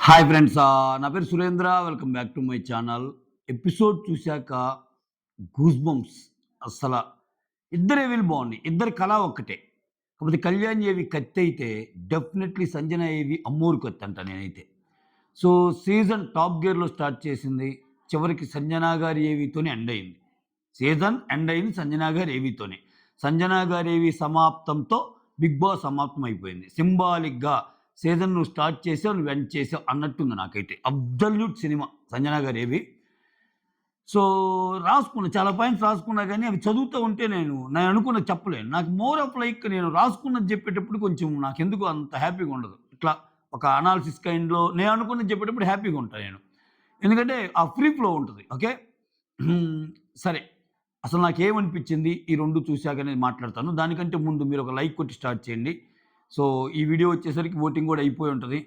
Hi friends. నా పేరు Surendra. Welcome back to my channel. Episode చూశాక గూస్ బంప్స్. అస్సల ఇద్దరి ఏవిలు బాగున్నాయి. ఇద్దరి కళ ఒక్కటే. కాకపోతే కళ్యాణ్ ఏవి కత్తయితే డెఫినెట్లీ సంజన ఏవి అమ్మోరు కత్తంట నేనైతే. సో, సీజన్ టాప్ గేర్‌లో స్టార్ట్ చేసింది. చివరికి సంజన గారి ఏవితోనే ఎండ్ అయింది. సీజన్ ఎండ్ అయింది సంజన గారి ఏవితోనే. సంజన గారి ఏవి సమాప్తంతో బిగ్ బాస్ సమాప్తం అయిపోయింది. సింబాలిక్‌గా సీజన్ నువ్వు స్టార్ట్ చేసావు, నువ్వు ఎండ్ చేసావు అన్నట్టుంది నాకైతే. అబ్సల్యూట్ సినిమా సంజన గారి ఏవి. సో, రాసుకున్నా చాలా పాయింట్స్ రాసుకున్నా గానీ అవి చదువుతూ ఉంటే నేను అనుకున్నది చెప్పలేను. నాకు మోర్ ఆఫ్ లైక్ నేను రాసుకున్నది చెప్పేటప్పుడు కొంచెం నాకెందుకో అంత హ్యాపీగా ఉండదు. ఇట్లా ఒక అనాలిసిస్ కైండ్‌లో నేను అనుకున్నది చెప్పేటప్పుడు హ్యాపీగా ఉంటా నేను. ఎందుకంటే ఆ ఫ్రీ ఫ్లో ఉంటది. ఓకే. సరే. అసలు నాకేమనిపించింది ఈ 2 చూసాక అనేది మాట్లాడతాను. దానికంటే ముందు మీరు ఒక లైక్ కొట్టి స్టార్ట్ చేయండి. సో, ఈ వీడియో వచ్చేసరికి ఓటింగ్ కూడా అయిపోయి ఉంటది.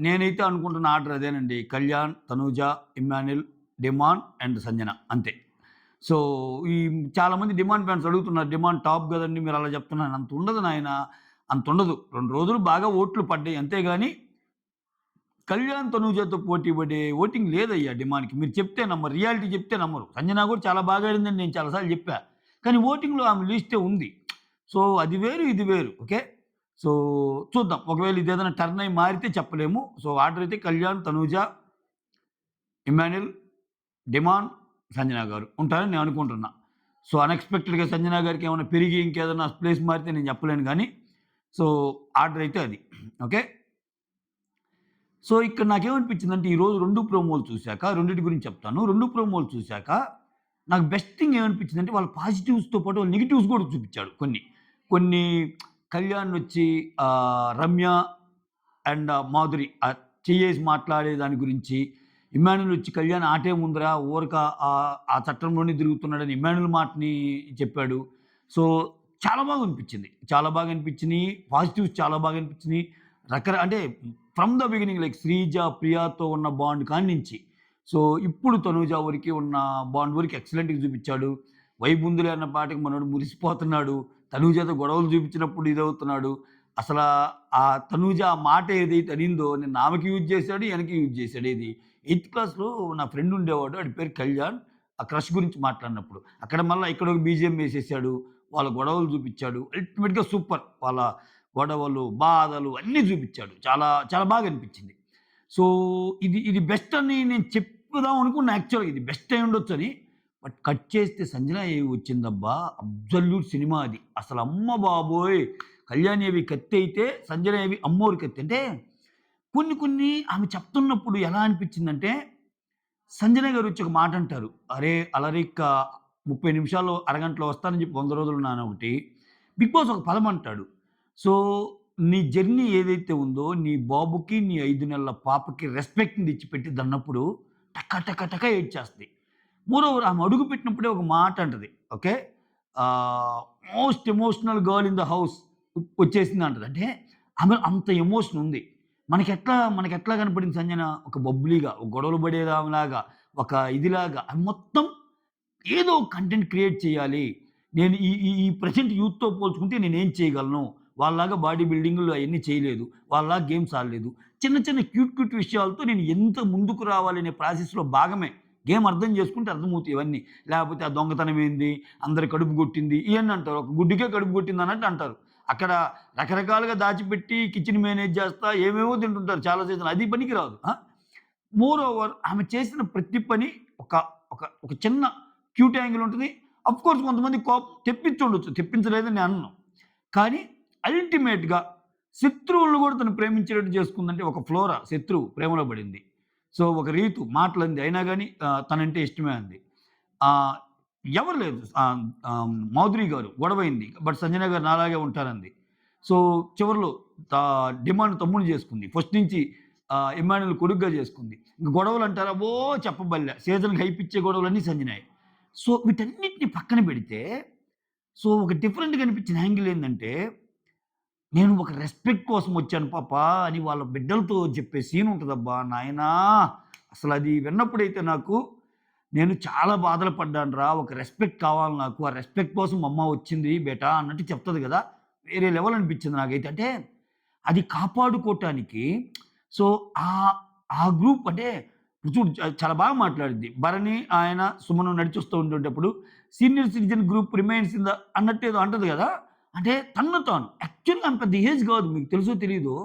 నేనైతే అనుకుంటున్న ఆర్డర్ అదేనండి. Kalyan, Tanuja, Emmanuel, demand and Sanjana అంతే. సో, ఈ చాలామంది డిమాండ్ ఫ్యాన్స్ అడుగుతున్నారు. డిమాండ్ టాప్ గదండీ మీరు అలా చెప్తున్నారు. అంత ఉండదు నాయన. అంత ఉండదు. 2 రోజులు బాగా ఓట్లు పడ్డాయి అంతేగాని కళ్యాణ్, తనూజతో పోటీ పడే ఓటింగ్ లేదయ్యా డిమాండ్‌కి. మీరు చెప్తే నమ్మరు. రియాలిటీ చెప్తే నమ్మరు. సంజన కూడా చాలా బాగా ఆడిందని నేను చాలా సార్లు చెప్పా. కానీ ఓటింగ్‌లో ఆమె లిస్టే ఉంది. సో, అది వేరు, ఇది వేరు. ఓకే. సో, చూద్దాం. ఒకవేళ ఇదేదైనా టర్న్ అయ్యి మారితే చెప్పలేము. సో, ఆర్డర్ అయితే కళ్యాణ్, తనూజ, ఇమ్మాన్యుల్, డిమాండ్, సంజన గారు ఉంటారని నేను అనుకుంటున్నా. సో, అన్‌ఎక్స్‌పెక్టెడ్‌గా సంజన గారికి ఏమైనా పెరిగి ఇంకేదైనా ప్లేస్ మారితే నేను చెప్పలేను గానీ, సో, ఆర్డర్ అయితే అది. ఓకే. సో, ఇక్కడ నాకేమనిపించిందంటే ఈరోజు 2 ప్రోమోలు చూసాక రెండిటి గురించి చెప్తాను. 2 ప్రోమోలు చూసాక నాకు బెస్ట్ థింగ్ ఏమనిపించిందంటే వాళ్ళ పాజిటివ్స్‌తో పాటు వాళ్ళ నెగెటివ్స్ కూడా చూపించాడు కొన్ని. కొన్ని కళ్యాణ్ రమ్య అండ్ మాధురి చెయ్యేసి మాట్లాడే దాని గురించి, ఇమ్మాన్యుల్ వచ్చి కళ్యాణ్ ఆటేముందిరా ఊరక ఆ చట్టంలోనే తిరుగుతున్నాడని ఇమ్మాన్యుల్ మాటని చెప్పాడు. సో, చాలా బాగా అనిపించింది. చాలా బాగా అనిపించినియి. పాజిటివ్స్ చాలా బాగా అనిపించినియి. అంటే from the beginning like Sreeja, ప్రియాతో ఉన్న బాండ్ కాడ్నించి, సో, ఇప్పుడు తనూజ వరకి ఉన్న బాండ్ వరకు ఎక్సలెంట్‌గా చూపిచ్చాడు. వైబుందులే అన్న పాటకి మనోడు మురిసిపోతున్నాడు. తనూజతో గొడవలు చూపించినప్పుడు ఇదవుతున్నాడు. అసలా ఆ తనూజ ఆ మాట ఏదైతే అనిందో నిన్న ఆమెకి యూజ్ చేశాడు, ఈయనకి యూజ్ చేశాడు. ఏది ఎయిత్ క్లాస్‌లో నా ఫ్రెండ్ ఉండేవాడు. ఆడి పేరు కళ్యాణ్. ఆ క్రష్ గురించి మాట్లాడినప్పుడు. అక్కడ మళ్ళా ఇక్కడ ఒక బీజీఎం వేసేసాడు. వాళ్ళ గొడవలు చూపిచ్చాడు. అల్టిమేట్‌గా సూపర్. వాళ్ళ గొడవలు, బాధలు అన్నీ చూపిచ్చాడు. చాలా చాలా బాగా అనిపించింది. సో, ఇది బెస్ట్ అని నేను చెప్పుదాం అనుకున్నా యాక్చువల్‌గా ఇది బెస్ట్ అయి ఉండొచ్చని. బట్ కట్ చేస్తే 'సంజన ఏవి' వచ్చిందబ్బా! అబ్సల్యూట్ సినిమా అది. అసలు అమ్మ బాబోయ్! 'కళ్యాణి ఏవి' కత్తయితే 'సంజన ఏవి' అమ్మోరు కత్తి. అంటే కొన్ని కొన్ని ఆమె చెప్తున్నప్పుడు ఎలా అనిపించిందంటే, సంజన గారు వచ్చి ఒక మాట అంటారు. "అరే అలరిక్క 30 నిమిషాల్లో, అరగంటలో వస్తానని చెప్పి 100 రోజులున్నాను" ఒకటి. బిగ్ బాస్ ఒక పదం అంటాడు. సో, నీ జర్నీ ఏదైతే ఉందో, నీ బాబుకి, నీ 5 నెలల పాపకి రెస్పెక్ట్‌ని తెచ్చిపెట్టిద్దన్నప్పుడు టక టక టక ఏడ్చేస్తది. మోరోవర్ ఆమె అడుగు పెట్టినప్పుడే ఒక మాట అంటది. ఓకే. ఆహ్, most emotional girl in the house వచ్చేసింది అంటది. అంటే ఆమెలో అంత ఎమోషన్ ఉంది. మనకెట్లా కనపడింది సంజన? ఒక బబ్లీగా, ఒక గొడవలు పడేదామెలాగా, ఒక ఇదిలాగా ఆమె మొత్తం ఏదో ఒక కంటెంట్ క్రియేట్ చేయాలి. నేను ఈ ఈ ఈ ప్రెజెంట్ యూత్‌తో పోల్చుకుంటే నేనేం చేయగలను? వాళ్ళలాగా బాడీ బిల్డింగులు అయన్నీ చేయలేదు. వాళ్ళలాగా గేమ్స్ ఆడలేదు. చిన్న చిన్న క్యూట్ విషయాలతో నేను ఎంత ముందుకు రావాలనే ప్రాసెస్‌లో భాగమే. గేమ్ అర్థం చేసుకుంటే అర్థమవుతాయి ఇవన్నీ. లేకపోతే ఆ దొంగతనం ఏంది? అందరి కడుపు కొట్టింది. ఇయన్నీ అంటారు. ఒక గుడ్డికే కడుపు కొట్టింది అన్నట్టు అంటారు. అక్కడ రకరకాలుగా దాచిపెట్టి కిచెన్ మేనేజ్ చేస్తా ఏవేవో తింటుంటారు చాలా సీజన్‌లు. అది పనికిరాదు. మోర్ ఓవర్ ఆమె చేసిన ప్రతి పని ఒక ఒక ఒక చిన్న క్యూట్ యాంగిల్ ఉంటది. అఫ్‌కోర్స్ కొంతమంది కోపం తెప్పించుండొచ్చు. తెప్పించలేదని నేను అనను. కానీ అల్టిమేట్‌గా శత్రువులను గూడా తను ప్రేమించేటట్టు చేసుకుందంటే ఒక ఫ్లోరా శత్రువు ప్రేమలో పడింది. సో, ఒక రీతు మాటలంది. అయినా గాని తనంటే ఇష్టమే అంది. ఆహ్, ఎవరు లేదు మాధురి గారు గొడవైంది. బట్ సంజన గారు నాలాగే ఉంటారంది. సో, చివర్లో డిమాండ్ తమ్ముడిని చేసుకుంది. ఫస్ట్ నుంచి ఇమ్మాన్యుల్ కొడుకుగా చేసుకుంది. ఇంక గొడవలంటారా అబ్బో! చెప్పబల్లే. సీజన్‌కి హైప్ ఇచ్చే గొడవలన్నీ సంజనాయే. సో, వీటన్నిటిని పక్కన పెడితే, సో, ఒక డిఫరెంట్‌గా అనిపించిన యాంగిల్ ఏందంటే, నేను ఒక రెస్పెక్ట్ కోసం వచ్చాను పాపా అని వాళ్ళ బిడ్డలతో చెప్పే సీన్ ఉంటదబ్బా! నాయనా! అసలది విన్నప్పుడైతే నాకు నేను చాలా బాధలు పడ్డానురా! ఒక రెస్పెక్ట్ కావాలి నాకు. ఆ రెస్పెక్ట్ కోసం అమ్మ వచ్చింది బేటా అన్నట్టు చెప్తది గదా! వేరే లెవెల్ అనిపించింది నాకైతే. అంటే అది కాపాడుకోటానికి సో, ఆహ్, ఆ గ్రూప్ అంటే చూడు చాలా బాగా మాట్లాడిద్ది. భరణి, ఆయన, సుమను నడిచొస్తూ ఉండేటప్పుడు senior citizen group remains in the అన్నట్టు ఏదో అంటది గదా! అంటే తనను తాను యాక్చువల్‌గా ఆమె పెద్ద ఏజ్ గాదు. మీకు తెలుసో తెలీదో.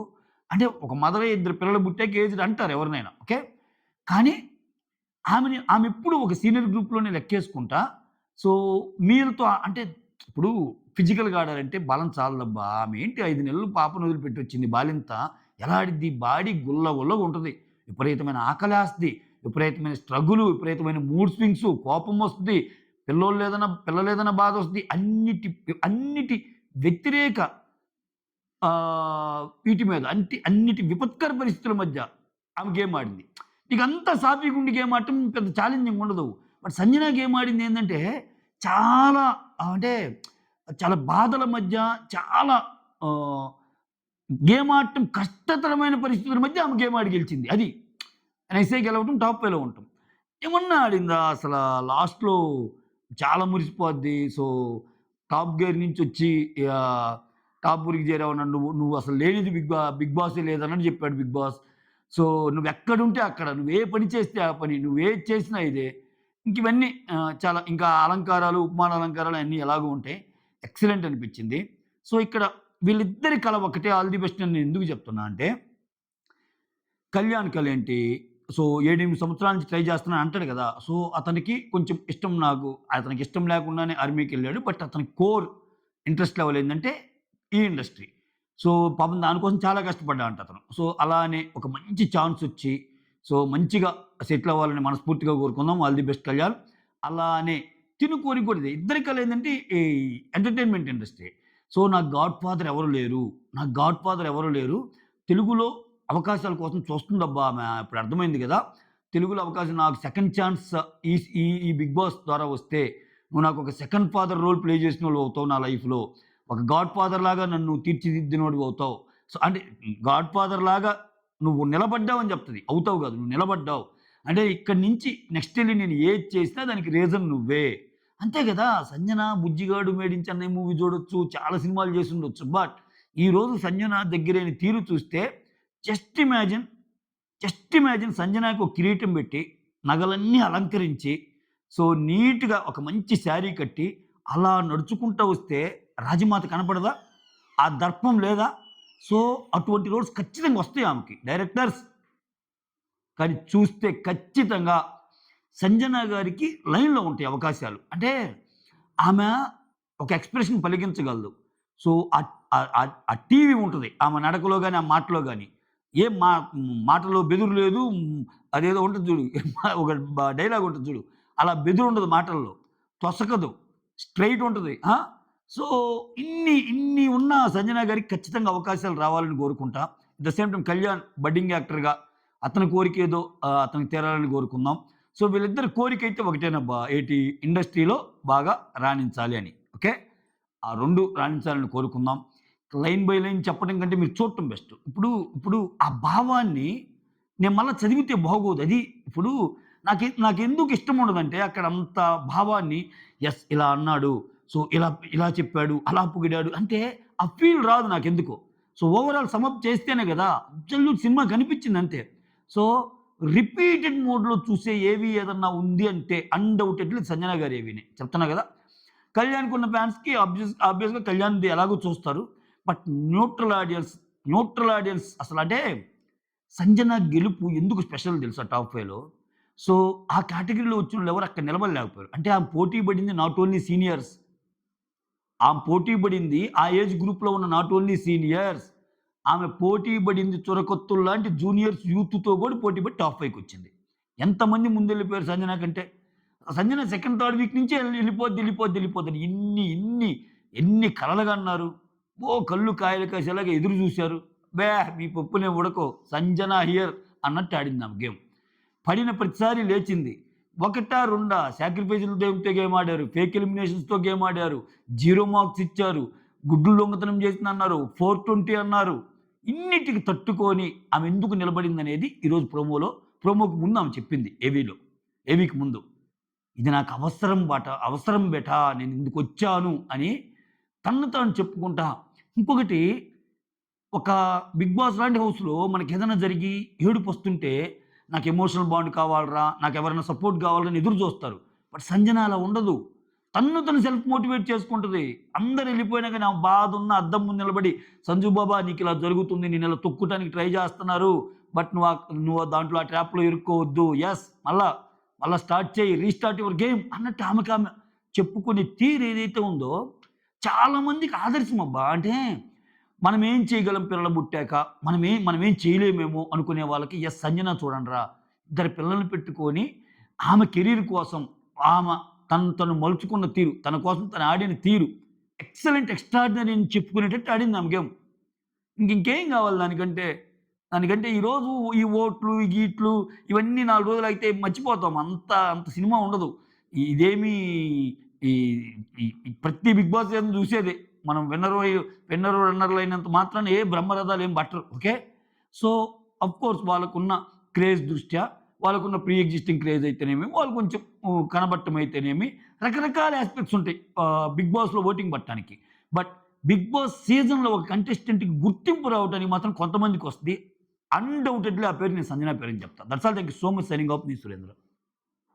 అంటే ఒక మదరే ఇద్దరు పిల్లలు పుట్టాక ఏజ్డ్ అంటారు ఎవరినైనా. ఓకే. కానీ ఆమెప్పుడు ఒక సీనియర్ గ్రూప్‌లోనే లెక్కేసుకుంటా. సో, మీరుతో అంటే ఇప్పుడు ఫిజికల్‌గా ఆడారంటే బలం చాలదబ్బా! ఆమె ఏంటి 5 నెలలు పాపను వదిలిపెట్టొచ్చింది బాలింత. ఎలా ఆడిద్ది? బాడీ గుల్ల గుల్లగా ఉంటది. విపరీతమైన ఆకలేస్తది. విపరీతమైన స్ట్రగులు, విపరీతమైన మూడ్ స్వింగ్స్, కోపమొస్తది. పిల్లలేదన్న బాధొస్తది. అన్నిటి వ్యతిరేక వీటి మీద అన్నిటి విపత్కర పరిస్థితుల మధ్య ఆమె గేమ్ ఆడింది. నీకంతా సాఫీగుండి గేమ్ ఆడటం పెద్ద ఛాలెంజింగ్ ఉండదు. బట్ సంజన గేమ్ ఆడింది ఏందంటే చాలా అంటే చాలా బాధల మధ్య చాలా ఆహ్, గేమ్ ఆడటం కష్టతరమైన పరిస్థితుల మధ్య ఆమె గేమ్ ఆడి గెలిచింది. అది. ఎస్ఐ గెలవటం, టాప్ ఫైవ్‌లో ఉండటం. ఏమన్నా ఆడిందా అసలా లాస్ట్‌లో చాలా మురిసిపోద్ది. సో, టాప్ గేర్ నుంచొచ్చి ఆహ్, టాప్ ఊరికి చేరావన్నా నువ్వు అసలు లేనిది బిగ్ బాసే లేదన్నట్టు చెప్పాడు బిగ్ బాస్. సో, నువ్వెక్కడుంటే అక్కడ, నువ్వే పని చేస్తే ఆ పని, నువ్వేది చేసినా ఇదే. ఇంకివన్నీ చాలా ఇంకా అలంకారాలు, ఉపమాన అలంకారాలు అన్నీ ఎలాగో ఉంటాయి. ఎక్సలెంట్ అనిపిచ్చింది. సో, ఇక్కడ వీళ్ళిద్దరి కల ఒకటే ఆల్ ది బెస్ట్ అని నేను ఎందుకు చెప్తున్నా అంటే కళ్యాణ్ కలేంటి సో 7, 8 సంవత్సరాల నుంచి ట్రై చేస్తున్నాను అంటాడు కదా! సో, అతనికి కొంచెం ఇష్టం అతనికి ఇష్టం లేకుండానే ఆర్మీకెళ్ళాడు. బట్ అతని కోర్ ఇంట్రెస్ట్ లెవెల్ ఏందంటే ఈ ఇండస్ట్రీ. సో, పాపం దానికోసం చాలా కష్టపడ్డాడంట అతను. సో, అలానే ఒక మంచి ఛాన్సొచ్చి సో, మంచిగా సెటిల్ అవ్వాలని మనస్ఫూర్తిగా కోరుకుందాం. All the best Kalyan. అలానే తిను కోరిక కూడా ఇదే. ఇద్దరి కల ఏందంటే ఈ ఎంటర్‌టైన్‌మెంట్ ఇండస్ట్రీ. సో, నాకు గాడ్ ఫాదర్ ఎవరు లేరు. తెలుగులో అవకాశాల కోసం చూస్తుందబ్బా ఆమె. ఇప్పుడు అర్థమైంది గదా! తెలుగులో అవకాశం నాకు సెకండ్ ఛాన్స్ ఈ ఈ ఈ 'బిగ్ బాస్' ద్వారా వస్తే, నువ్వు నాకొక సెకండ్ ఫాదర్ రోల్ ప్లే చేసినోడివి అవుతావు నా లైఫ్‌లో. ఒక గాడ్ ఫాదర్ లాగా నన్ను తీర్చిదిద్దినోడివి అవుతావు. సో, అంటే గాడ్ ఫాదర్ లాగా నువ్వు నిలబడ్డావని చెప్తది. అవుతావు గాదు. నువ్వు నిలబడ్డావు. అంటే ఇక్కడి నుంచి నెక్స్ట్ ఎళ్లి నేను ఏది చేసినా దానికి రీజన్ నువ్వే. అంతే గదా! 'Sanjana', 'Bujjigadu', 'made in Chennai' movie చూడొచ్చు. చాలా సినిమాలు చేసుండొచ్చు. బట్ ఈరోజు 'సంజన' దగ్గరైన తీరు చూస్తే జస్ట్ ఇమాజిన్, జస్ట్ ఇమాజిన్ సంజనాకి ఒక కిరీటం పెట్టి, నగలన్నీ అలంకరించి, సో, నీట్‌గా ఒక మంచి శారీ కట్టి, అలా నడుచుకుంటా వస్తే రాజమాత కనపడదా? ఆ దర్పం లేదా? సో, అటువంటి రోల్స్ ఖచ్చితంగా వస్తాయి ఆమెకి. డైరెక్టర్స్ కానీ చూస్తే ఖచ్చితంగా సంజన గారికి లైన్‌లో ఉంటాయి అవకాశాలు. అంటే ఆమె ఒక ఎక్స్‌ప్రెషన్ పలికించగలదు. సో, ఆ టీవీ ఉంటది. ఆమె నడకలో గాని, ఆ మాటలో గాని. ఏం మా మాటలో బెదురు లేదు. అదేదో ఉంటది చూడు. ఒక డైలాగ్ ఉంటది చూడు. అలా బెదురుండదు మాటల్లో. తొసకదు. స్ట్రెయిట్ ఉంటది. ఆ! సో, ఇన్ని ఉన్న సంజన గారికి ఖచ్చితంగా అవకాశాలు రావాలని కోరుకుంటా. At the same time Kalyan budding యాక్టర్‌గా అతని కోరికేదో అతనికి తీరాలని కోరుకుందాం. సో, వీళ్ళిద్దరి కోరికైతే ఒకటేనబ్బా! ఇండస్ట్రీలో బాగా రాణించాలి అని. ఓకే. ఆ 2 రాణించాలని కోరుకుందాం. లైన్ బై లైన్ చెప్పడం కంటే మీరు చూడటం బెస్ట్. ఇప్పుడు ఆ భావాన్ని నేను మళ్ళా చదివితే బాగోదు. అది ఇప్పుడు నాకెందుకు ఇష్టం ఉండదంటే అక్కడ అంత భావాన్ని యెస్ ఇలా అన్నాడు. సో, ఇలా చెప్పాడు. అలా పొగిడాడు. అంటే ఆ ఫీల్ రాదు నాకెందుకో. సో, ఓవరాల్ సమ్ అప్ చేస్తేనే గదా! అబ్సల్యూట్ సినిమా కనిపించింది అంతే. సో, రిపీటెడ్ మోడ్‌లో చూసే ఏవి ఏదన్నా ఉంది అంటే అన్‌డౌటెడ్‌లీ సంజన గారి ఏవినే. చెప్తున్నా గదా! కళ్యాణ్‌కున్న ఫ్యాన్స్‌కి ఆబ్వియస్‌గా కళ్యాణ్‌ది ఎలాగో చూస్తారు. బట్ న్యూట్రల్ ఆడియన్స్ అసలంటే సంజన గెలుపు ఎందుకు స్పెషల్ తెలుసా టాప్ 5లో? సో, ఆ కేటగరీలో వచ్చినోళ్ళు ఎవరు అక్కడ నిలబడలేకపోయారు. అంటే ఆమె పోటీ పడింది నాట్ ఓన్లీ సీనియర్స్. ఆమె పోటీ పడింది ఆ ఏజ్ గ్రూప్‌లో ఉన్న నాట్ ఓన్లీ సీనియర్స్. ఆమె పోటీ పడింది చురకత్తుల్లాంటి జూనియర్స్, యూత్‌తో కూడా పోటీ పడి టాప్ 5కొచ్చింది. ఎంతమంది ముందెళ్ళిపోయారు సంజన కంటే. సంజన సెకండ్, థర్డ్ వీక్ నుంచే ఎళ్ళిపోద్ది అని ఎన్ని కలలు కన్నారు. కళ్ళు కాయలు కాసేలాగా ఎదురు చూసారు. మీ పప్పునేం ఉడకవు. సంజన హియర్ అన్నట్టు ఆడింది ఆమె గేమ్. పడిన ప్రతిసారి లేచింది. ఒకటా, రెండా సాక్రిఫైస్‌లతో గేమ్ ఆడారు. ఫేక్ ఎలిమినేషన్స్‌తో గేమ్ ఆడారు. 0 మార్క్స్ ఇచ్చారు. గుడ్లు దొంగతనం చేసిందన్నారు. 420 అన్నారు. ఇన్నిటికి తట్టుకొని ఆమె ఎందుకు నిలబడిందనేది ఈరోజు ప్రోమోకి ముందు ఆమె చెప్పింది ఏవీకి ముందు. ఇది నాకు అవసరం బేటా నేను ఇందుకొచ్చాను అని తనను తాను చెప్పుకుంటా. ఇంకొకటి ఒక 'బిగ్ బాస్' లాంటి హౌస్‌లో మనకేదైనా జరిగి ఏడుపొస్తుంటే, నాకు ఎమోషనల్ బాండ్ కావాలిరా, నాకెవరైనా సపోర్ట్ కావాలని ఎదురు చూస్తారు. బట్ సంజన అలా ఉండదు. తన్ను తను సెల్ఫ్ మోటివేట్ చేసుకుంటది. అందరూ ఎళ్ళిపోయినా గాని ఆమె బాధున్న అద్దం ముందు నిలబడి, "సంజు బాబా నీకిలా జరుగుతుంది. నిన్నిలా తొక్కుటానికి ట్రై చేస్తున్నారు. బట్ నువ్వు దాంట్లో ఆ ట్రాప్‌లో ఇరుక్కోవద్దు. యెస్ మళ్ళా స్టార్ట్ చెయ్యి. రీస్టార్ట్ యువర్ గేమ్" అన్నట్టు ఆమెకామె చెప్పుకునే తీరు ఏదైతే ఉందో, చాలా మందికి ఆదర్శం అబ్బా! అంటే మనమేం చేయగలం పిల్లలు పుట్టాక, మనమేం చేయలేమేమో అనుకునే వాళ్ళకి సంజన చూడండిరా. ఇద్దరు పిల్లల్ని పెట్టుకొని ఆమె కెరీర్ కోసం ఆమె తను మలుచుకున్న తీరు, తన కోసం తను ఆడిన తీరు ఎక్సలెంట్, ఎక్స్ట్రార్డినరీ అని చెప్పుకునేటట్టు ఆడింది ఆమె గేమ్. ఇంకేం కావాలి దానికంటే? దానికంటే ఈరోజు ఈ ఓట్లు, ఈ గీట్లు ఇవన్నీ 4 రోజులైతే మర్చిపోతాం. అంత సినిమా ఉండదు. ఇదేమీ ఈ ఈ ప్రతి 'బిగ్ బాస్' సీజన్ చూసేదే. మనం విన్నరు, రన్నర్లు అయినంత మాత్రాన ఏ బ్రహ్మరథాలు ఏం పట్టరు. ఓకే. సో, ఆఫ్‌కోర్స్ వాళ్ళకున్న క్రేజ్ దృష్ట్యా, వాళ్ళకున్న ప్రీ ఎగ్జిస్టింగ్ క్రేజ్ అయితేనేమి, వాళ్ళు కొంచెం కనబడటం అయితేనేమి, రకరకాల యాస్పెక్ట్స్ ఉంటాయి. 'బిగ్ బాస్‌లో' ఓటింగ్ పట్టడానికి. బట్ 'బిగ్ బాస్' సీజన్‌లో ఒక కంటెస్టెంట్‌కి గుర్తింపు రావడానికి మాత్రం కొంతమందికొస్తది. అన్‌డౌటెడ్‌లీ ఆ పేరు నేను సంజన పేరని చెప్తా. That's all. Thank you so much. Signing off me Surendra.